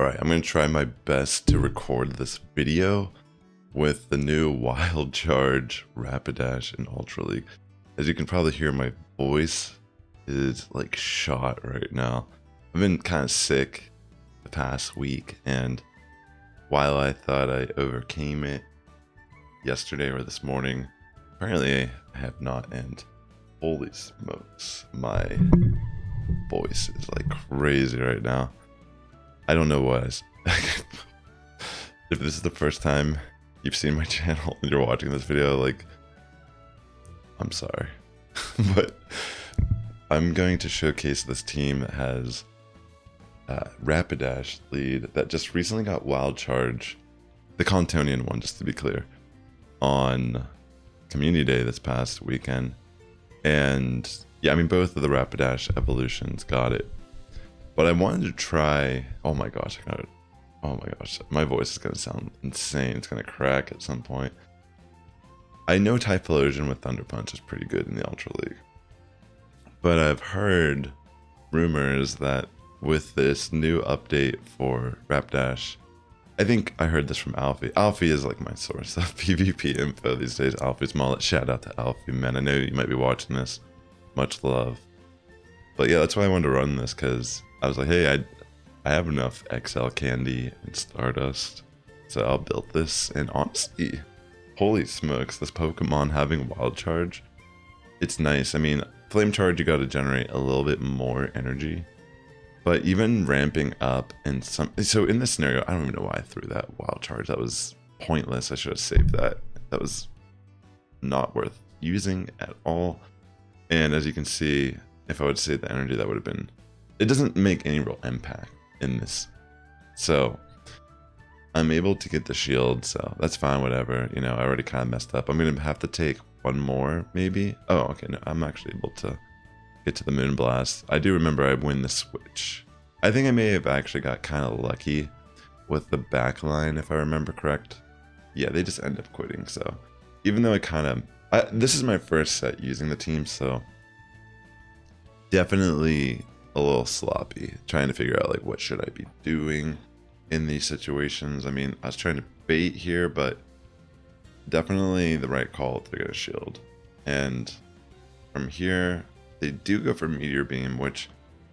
Alright, I'm going to try my best to record this video with the new Wild Charge Rapidash in Ultra League. As you can probably hear, my voice is like shot right now. I've been kind of sick the past week, and while I thought I overcame it yesterday or this morning, apparently I have not, and holy smokes, my voice is like crazy right now. I don't know what. If this is the first time you've seen my channel and you're watching this video, like, I'm sorry. But I'm going to showcase this team that has Rapidash lead that just recently got Wild Charge, the Contonian one, just to be clear, on Community Day this past weekend. And yeah, I mean, both of the Rapidash evolutions got it. But I wanted to try, oh my gosh, my voice is going to sound insane. It's going to crack at some point. I know Typhlosion with Thunder Punch is pretty good in the Ultra League. But I've heard rumors that with this new update for Rapidash, I think I heard this from Alfie. Alfie is like my source of PvP info these days. Alfie's mullet. Shout out to Alfie, man. I know you might be watching this. Much love. But yeah, that's why I wanted to run this, because I was like, hey, I have enough XL candy and Stardust, so I'll build this. And honestly, holy smokes, this Pokemon having Wild Charge, it's nice. I mean, Flame Charge, you got to generate a little bit more energy, but even ramping up and so in this scenario, I don't even know why I threw that Wild Charge. That was pointless. I should have saved that. That was not worth using at all. And as you can see, if I would save the energy, that would have been, it doesn't make any real impact in this. So I'm able to get the shield, so that's fine, whatever. You know, I already kind of messed up. I'm going to have to take one more, maybe. Oh, okay, no, I'm actually able to get to the Moonblast. I do remember I win the switch. I think I may have actually got kind of lucky with the back line, if I remember correct. Yeah, they just end up quitting, so even though this is my first set using the team, so definitely a little sloppy trying to figure out like what should I be doing in these situations. I mean, I was trying to bait here, but definitely the right call to get a shield. And from here, they do go for Meteor Beam, which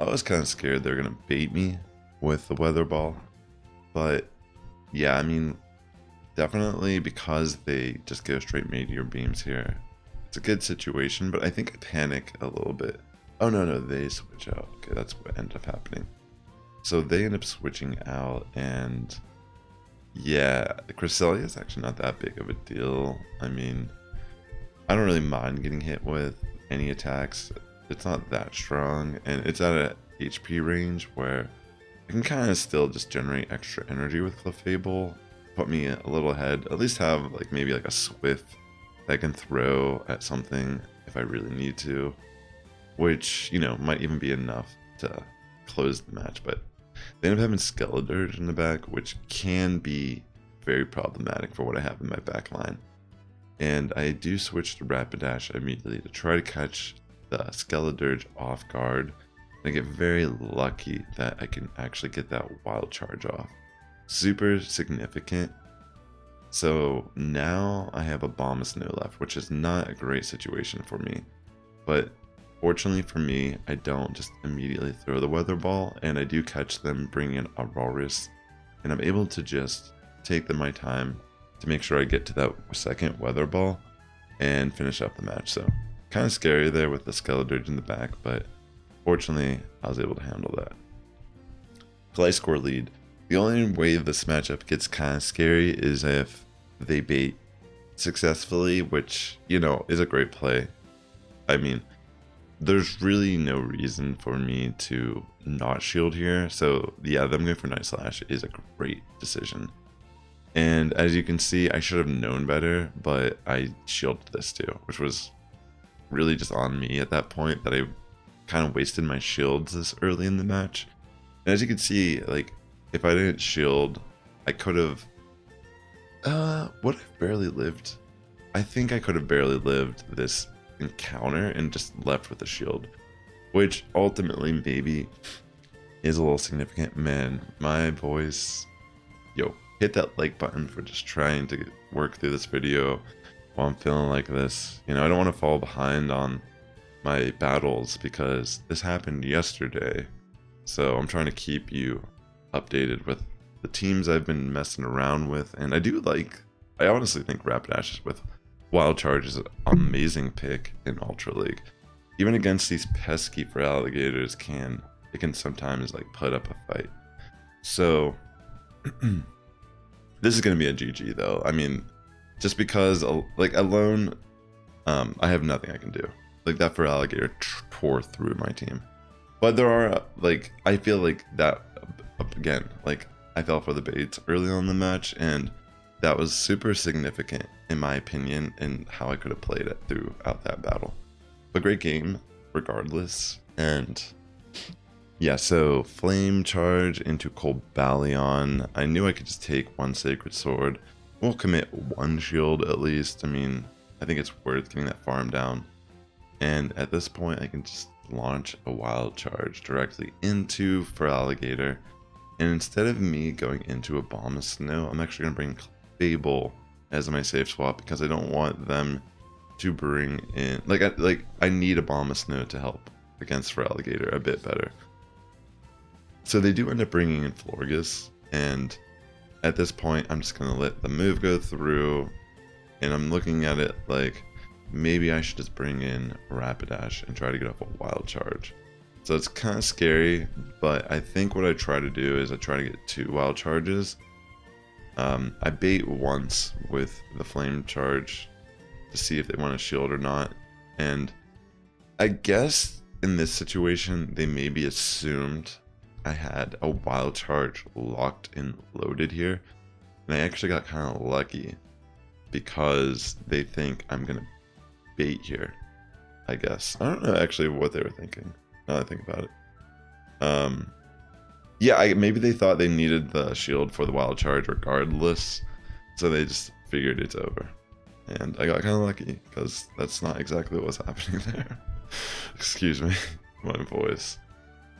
I was kind of scared they're gonna bait me with the Weather Ball. But yeah, I mean, definitely because they just go straight Meteor Beams here, it's a good situation. But I think I panic a little bit. Oh no, they switch out. Okay, that's what ended up happening. So they end up switching out, and yeah, the Cresselia is actually not that big of a deal. I mean, I don't really mind getting hit with any attacks. It's not that strong, and it's at a HP range where I can kind of still just generate extra energy with Clefable, put me a little ahead, at least have like maybe like a Swift that I can throw at something if I really need to, which, you know, might even be enough to close the match. But they end up having Skeledirge in the back, which can be very problematic for what I have in my back line. And I do switch to Rapidash immediately to try to catch the Skeledirge off guard. And I get very lucky that I can actually get that Wild Charge off. Super significant. So now I have Abomasnow left, which is not a great situation for me. But fortunately for me, I don't just immediately throw the Weather Ball, and I do catch them, bring in Aurorus, and I'm able to just take my time to make sure I get to that second Weather Ball and finish up the match. So kind of scary there with the Skeledirge in the back, but fortunately I was able to handle that. Play score lead. The only way this matchup gets kind of scary is if they bait successfully, which, you know, is a great play. I mean, there's really no reason for me to not shield here. So yeah, them going for Night Slash is a great decision. And as you can see, I should have known better, but I shielded this too, which was really just on me at that point, that I kind of wasted my shields this early in the match. And as you can see, like, if I didn't shield, I could have, would have barely lived. I think I could have barely lived this encounter and just left with a shield, which ultimately maybe is a little significant. Man, my voice, yo, hit that like button for just trying to work through this video while I'm feeling like this. You know, I don't want to fall behind on my battles because this happened yesterday. So I'm trying to keep you updated with the teams I've been messing around with. And I honestly think Rapidash with Wild Charge is an amazing pick in Ultra League. Even against these pesky Feraligators, it can sometimes like put up a fight. So this is going to be a GG though. I mean, just because like alone, I have nothing I can do. Like that Feraligator tore through my team. But there are like, I feel like that again, like I fell for the bait early on in the match, and that was super significant in my opinion in how I could have played it throughout that battle. But great game regardless. And yeah, so Flame Charge into Cobalion. I knew I could just take one Sacred Sword. We'll commit one shield at least. I mean, I think it's worth getting that farm down. And at this point, I can just launch a Wild Charge directly into Feraligator. And instead of me going into Abomasnow, I'm actually going to bring Clefable as my safe swap because I don't want them to bring in... I need Abomasnow to help against Feraligator a bit better. So they do end up bringing in Florges, and at this point I'm just going to let the move go through, and I'm looking at it like maybe I should just bring in Rapidash and try to get off a Wild Charge. So it's kind of scary, but I think what I try to do is I try to get 2 Wild Charges. I bait once with the Flame Charge to see if they want to shield or not, and I guess in this situation they maybe assumed I had a Wild Charge locked and loaded here, and I actually got kind of lucky because they think I'm gonna bait here, I guess. I don't know actually what they were thinking now that I think about it. Yeah, maybe they thought they needed the shield for the Wild Charge regardless, so they just figured it's over. And I got kind of lucky because that's not exactly what was happening there. Excuse me, my voice.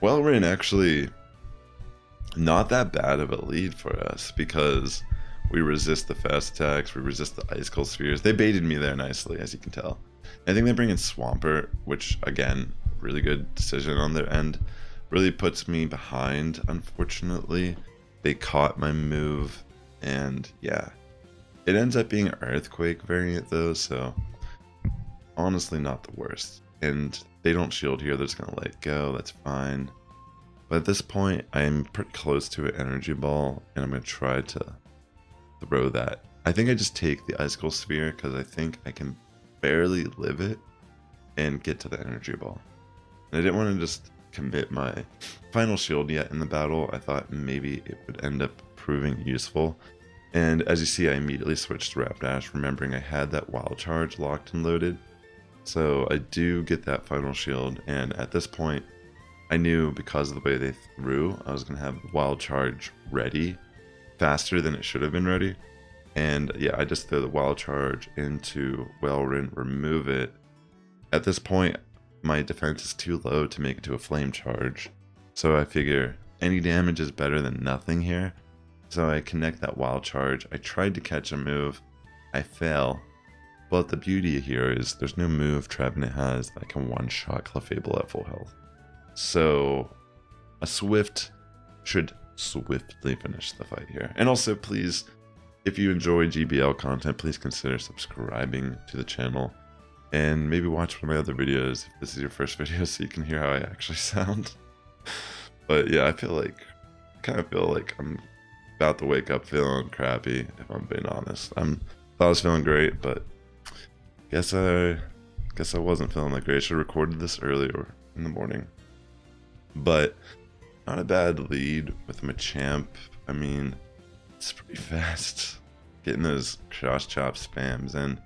Well, we're in actually not that bad of a lead for us because we resist the fast attacks, we resist the Ice Cold Spheres. They baited me there nicely, as you can tell. I think they bring in Swampert, which again, really good decision on their end. Really puts me behind, unfortunately. They caught my move, and yeah. It ends up being an Earthquake variant though, so honestly not the worst. And they don't shield here, they're just gonna let it go, that's fine. But at this point, I'm pretty close to an Energy Ball, and I'm gonna try to throw that. I think I just take the Icicle Sphere because I think I can barely live it and get to the Energy Ball. And I didn't want to just commit my final shield yet in the battle. I thought maybe it would end up proving useful. And as you see, I immediately switched to Rapidash, remembering I had that Wild Charge locked and loaded. So I do get that final shield, and at this point, I knew because of the way they threw, I was going to have Wild Charge ready faster than it should have been ready. And yeah, I just throw the Wild Charge into Wellrin, remove it. At this point, my defense is too low to make it to a Flame Charge. So I figure any damage is better than nothing here. So I connect that Wild Charge. I tried to catch a move. I fail. But the beauty here is there's no move Trevenant has that can one-shot Clefable at full health. So a Swift should swiftly finish the fight here. And also, please, if you enjoy GBL content, please consider subscribing to the channel. And maybe watch one of my other videos if this is your first video so you can hear how I actually sound. But yeah, I kind of feel like I'm about to wake up feeling crappy, if I'm being honest. Thought I was feeling great, but guess I wasn't feeling that great. I should have recorded this earlier in the morning. But not a bad lead with Machamp. I mean, it's pretty fast getting those cross chop spams, and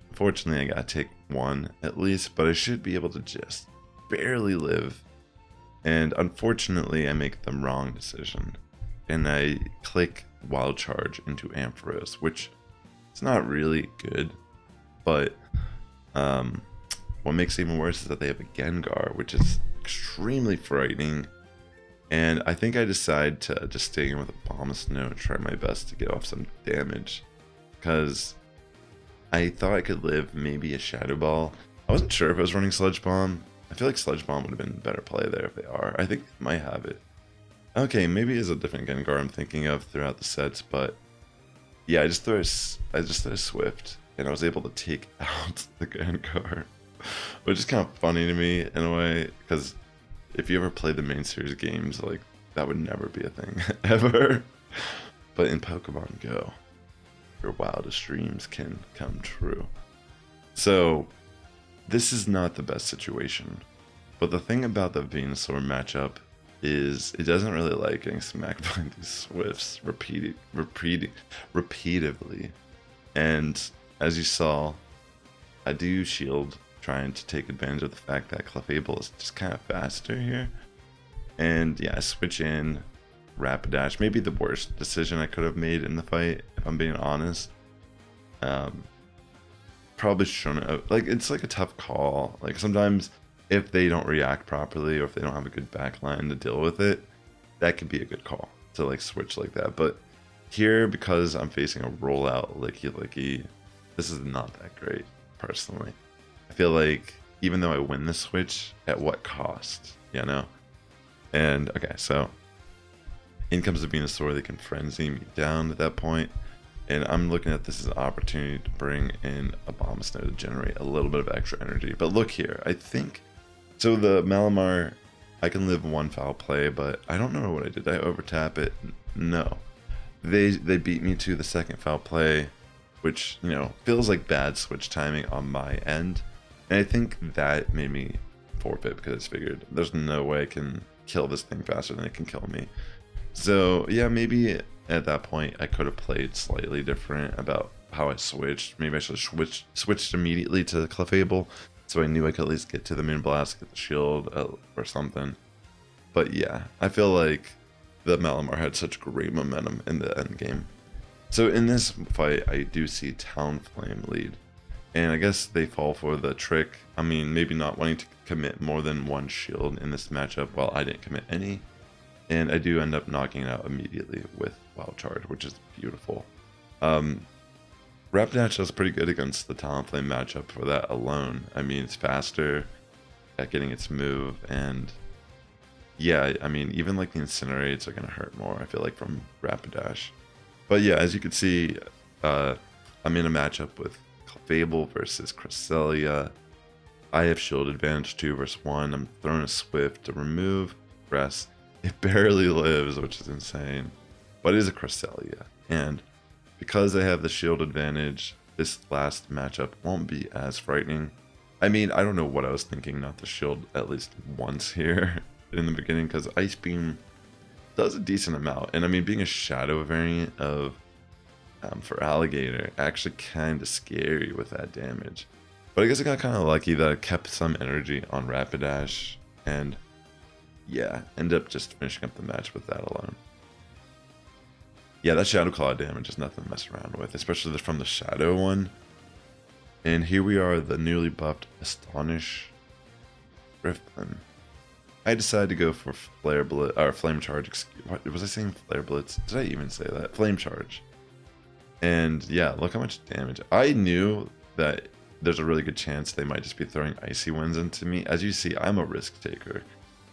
unfortunately I gotta take one at least, but I should be able to just barely live. And unfortunately I make the wrong decision, and I click Wild Charge into Ampharos, which is not really good, but what makes it even worse is that they have a Gengar, which is extremely frightening. And I think I decide to just stay in with Abomasnow and try my best to get off some damage. Because I thought I could live maybe a Shadow Ball. I wasn't sure if I was running Sludge Bomb. I feel like Sludge Bomb would have been a better play there if they are. I think they might have it. Okay, maybe it's a different Gengar I'm thinking of throughout the sets, but yeah, I just threw a Swift, and I was able to take out the Gengar, which is kind of funny to me in a way, because if you ever play the main series games, like, that would never be a thing, ever. But in Pokemon Go, your wildest dreams can come true. So, this is not the best situation. But the thing about the Venusaur matchup is it doesn't really like getting smacked by these Swifts repeatedly. And as you saw, I do shield, trying to take advantage of the fact that Clefable is just kind of faster here. And yeah, I switch in Rapidash. Maybe the worst decision I could have made in the fight, if I'm being honest. Probably shouldn't. Like, it's like a tough call. Like, sometimes if they don't react properly, or if they don't have a good backline to deal with it, that could be a good call to like switch like that. But here, because I'm facing a rollout Licky, this is not that great, personally. I feel like even though I win the switch, at what cost, you know? And okay, so in comes the Venusaur. They can frenzy me down at that point. And I'm looking at this as an opportunity to bring in Abomasnow to generate a little bit of extra energy. But look here, I think... So the Malamar, I can live one foul play, but I don't know what I did. Did I overtap it? No. They beat me to the second foul play, which, you know, feels like bad switch timing on my end. And I think that made me forfeit, because I just figured there's no way I can kill this thing faster than it can kill me. So yeah, maybe at that point I could have played slightly different about how I switched. Maybe I should have switched immediately to Clefable, so I knew I could at least get to the Moonblast, get the shield or something. But yeah, I feel like the Malamar had such great momentum in the end game. So in this fight, I do see Talonflame lead. And I guess they fall for the trick. I mean, maybe not wanting to commit more than one shield in this matchup, while I didn't commit any. And I do end up knocking it out immediately with Wild Charge, which is beautiful. Rapidash does pretty good against the Talonflame matchup for that alone. I mean, it's faster at getting its move, and yeah, I mean, even like the Incinerates are going to hurt more, I feel like, from Rapidash. But yeah, as you can see, I'm in a matchup with Clefable versus Cresselia. I have shield advantage 2 versus 1. I'm throwing a Swift to remove Press. It barely lives, which is insane. But it is a Cresselia. And because I have the shield advantage, this last matchup won't be as frightening. I mean, I don't know what I was thinking not to shield at least once here in the beginning, because Ice Beam does a decent amount. And I mean, being a shadow variant of for Alligator, actually kind of scary with that damage. But I guess I got kind of lucky that I kept some energy on Rapidash, and yeah, ended up just finishing up the match with that alone. Yeah, that Shadow Claw damage is nothing to mess around with, especially from the Shadow one. And here we are, the newly buffed Astonish Riftblim. I decided to go for Flame Charge. What was I saying? Flare Blitz? Did I even say that? Flame Charge. And yeah, look how much damage. I knew that there's a really good chance they might just be throwing Icy Winds into me. As you see, I'm a risk taker.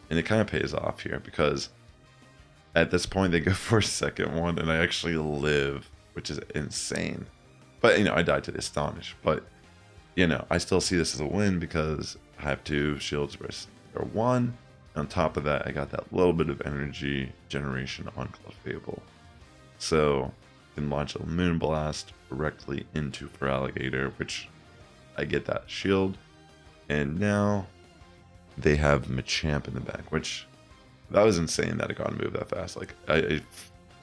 And it kind of pays off here, because at this point they go for a second one and I actually live, which is insane. But, you know, I died to the Astonish. But, you know, I still see this as a win because I have 2 shields versus 1. On top of that, I got that little bit of energy generation on Clefable. So I can launch a Moonblast directly into for Alligator, which I get that shield. And now they have Machamp in the back, which that was insane that it got to move that fast. Like,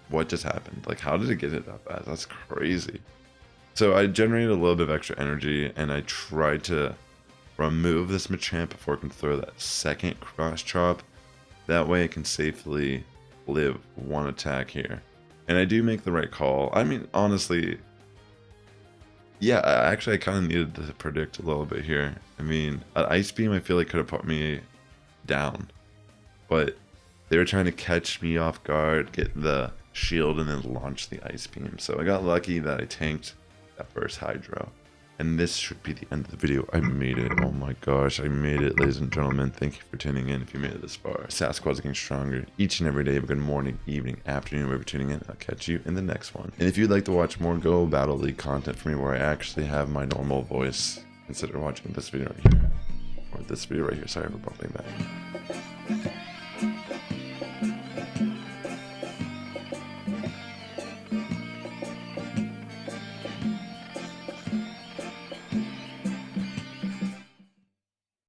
what just happened? Like, how did it get it that fast? That's crazy. So I generated a little bit of extra energy, and I tried to remove this Machamp before I can throw that second Cross Chop. That way I can safely live one attack here. And I do make the right call. I mean, honestly, yeah, I kind of needed to predict a little bit here. I mean, an Ice Beam I feel like could have put me down. But They were trying to catch me off guard, get the shield, and then launch the ice beam. So I got lucky that I tanked that first hydro. And this should be the end of the video. I made it. Oh my gosh, I made it, ladies and gentlemen. Thank you for tuning in if you made it this far. Sass Squad's getting stronger each and every day. Good morning, evening, afternoon, wherever you're tuning in. I'll catch you in the next one. And if you'd like to watch more Go Battle League content from me where I actually have my normal voice, consider watching this video right here. Or this video right here. Sorry for bumping that.